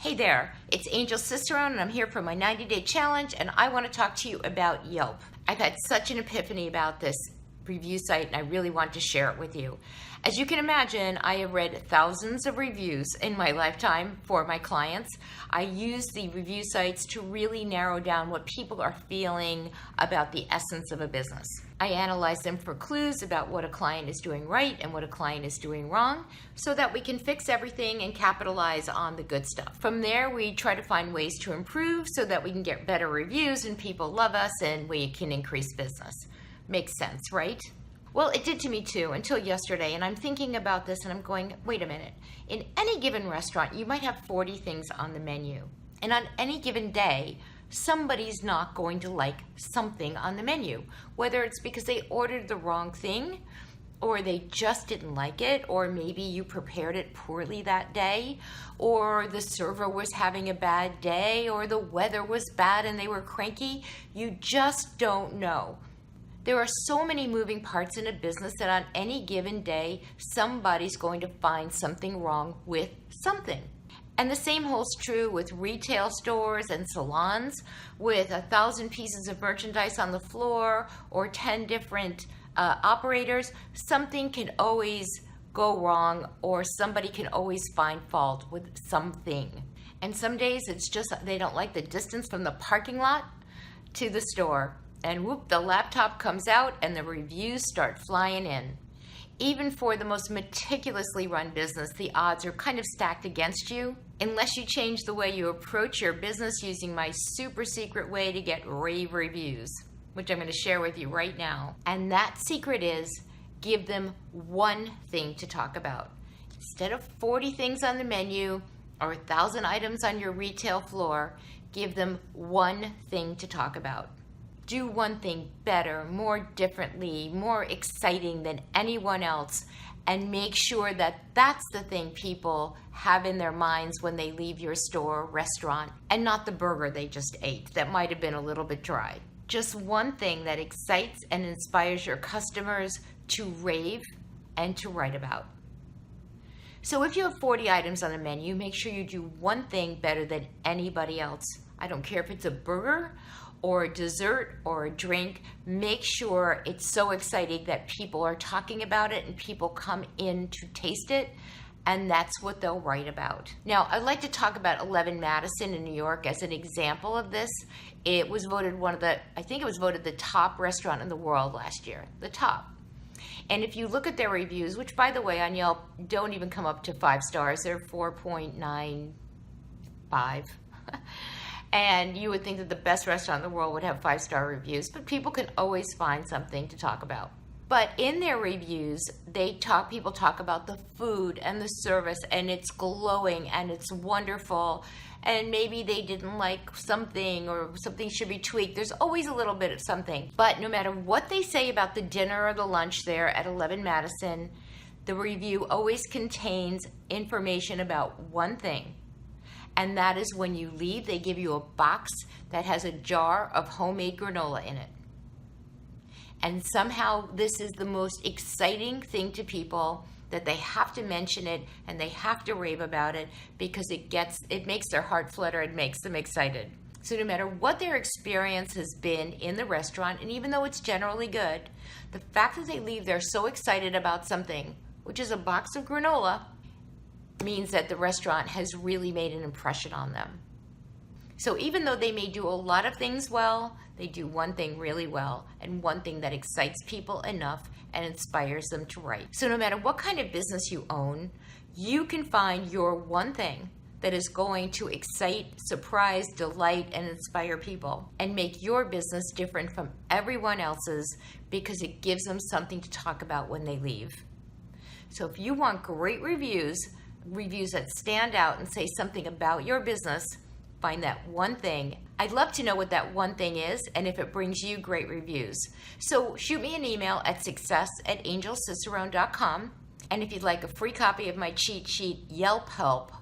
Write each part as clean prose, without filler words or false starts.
Hey there, it's Angel Cicerone and I'm here for my 90-day challenge and I want to talk to you about Yelp. I've had such an epiphany about this review site and I really want to share it with you. As you can imagine, I have read thousands of reviews in my lifetime for my clients. I use the review sites to really narrow down what people are feeling about the essence of a business. I analyze them for clues about what a client is doing right and what a client is doing wrong so that we can fix everything and capitalize on the good stuff. From there, we try to find ways to improve so that we can get better reviews and people love us and we can increase business. Makes sense, right? Well, it did to me too until yesterday, and I'm thinking about this and I'm going, wait a minute. In any given restaurant, you might have 40 things on the menu. And on any given day, somebody's not going to like something on the menu, whether it's because they ordered the wrong thing or they just didn't like it, or maybe you prepared it poorly that day, or the server was having a bad day, or the weather was bad and they were cranky. You just don't know. There are so many moving parts in a business that on any given day, somebody's going to find something wrong with something. And the same holds true with retail stores and salons with 1,000 pieces of merchandise on the floor or 10 different operators. Something can always go wrong or somebody can always find fault with something. And some days it's just they don't like the distance from the parking lot to the store. And whoop, the laptop comes out and the reviews start flying in. Even for the most meticulously run business, the odds are kind of stacked against you unless you change the way you approach your business using my super secret way to get rave reviews, which I'm going to share with you right now. And that secret is give them one thing to talk about. Instead of 40 things on the menu or 1,000 items on your retail floor, give them one thing to talk about. Do one thing better, more differently, more exciting than anyone else, and make sure that that's the thing people have in their minds when they leave your store or restaurant, and not the burger they just ate that might have been a little bit dry. Just one thing that excites and inspires your customers to rave and to write about. So if you have 40 items on the menu, make sure you do one thing better than anybody else. I don't care if it's a burger or a dessert or a drink, make sure it's so exciting that people are talking about it and people come in to taste it, and that's what they'll write about. Now, I'd like to talk about 11 Madison in New York as an example of this. It was voted I think it was voted the top restaurant in the world last year, the top. And if you look at their reviews, which by the way on Yelp don't even come up to 5 stars, they're 4.95. And you would think that the best restaurant in the world would have 5-star reviews, but people can always find something to talk about. But in their reviews, people talk about the food and the service, and it's glowing and it's wonderful, and maybe they didn't like something or something should be tweaked. There's always a little bit of something. But no matter what they say about the dinner or the lunch there at 11 Madison, the review always contains information about one thing. And that is when you leave, they give you a box that has a jar of homemade granola in it. And somehow this is the most exciting thing to people that they have to mention it and they have to rave about it because it makes their heart flutter, it makes them excited. So no matter what their experience has been in the restaurant, and even though it's generally good, the fact that they leave there so excited about something, which is a box of granola, means that the restaurant has really made an impression on them. So even though they may do a lot of things well, they do one thing really well and one thing that excites people enough and inspires them to write. So no matter what kind of business you own, you can find your one thing that is going to excite, surprise, delight, and inspire people and make your business different from everyone else's because it gives them something to talk about when they leave. So if you want great reviews that stand out and say something about your business, find that one thing. I'd love to know what that one thing is and if it brings you great reviews. So shoot me an email at success@angelcicerone.com. And if you'd like a free copy of my cheat sheet, Yelp Help,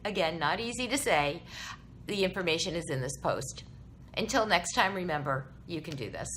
again, not easy to say, the information is in this post. Until next time, remember, you can do this.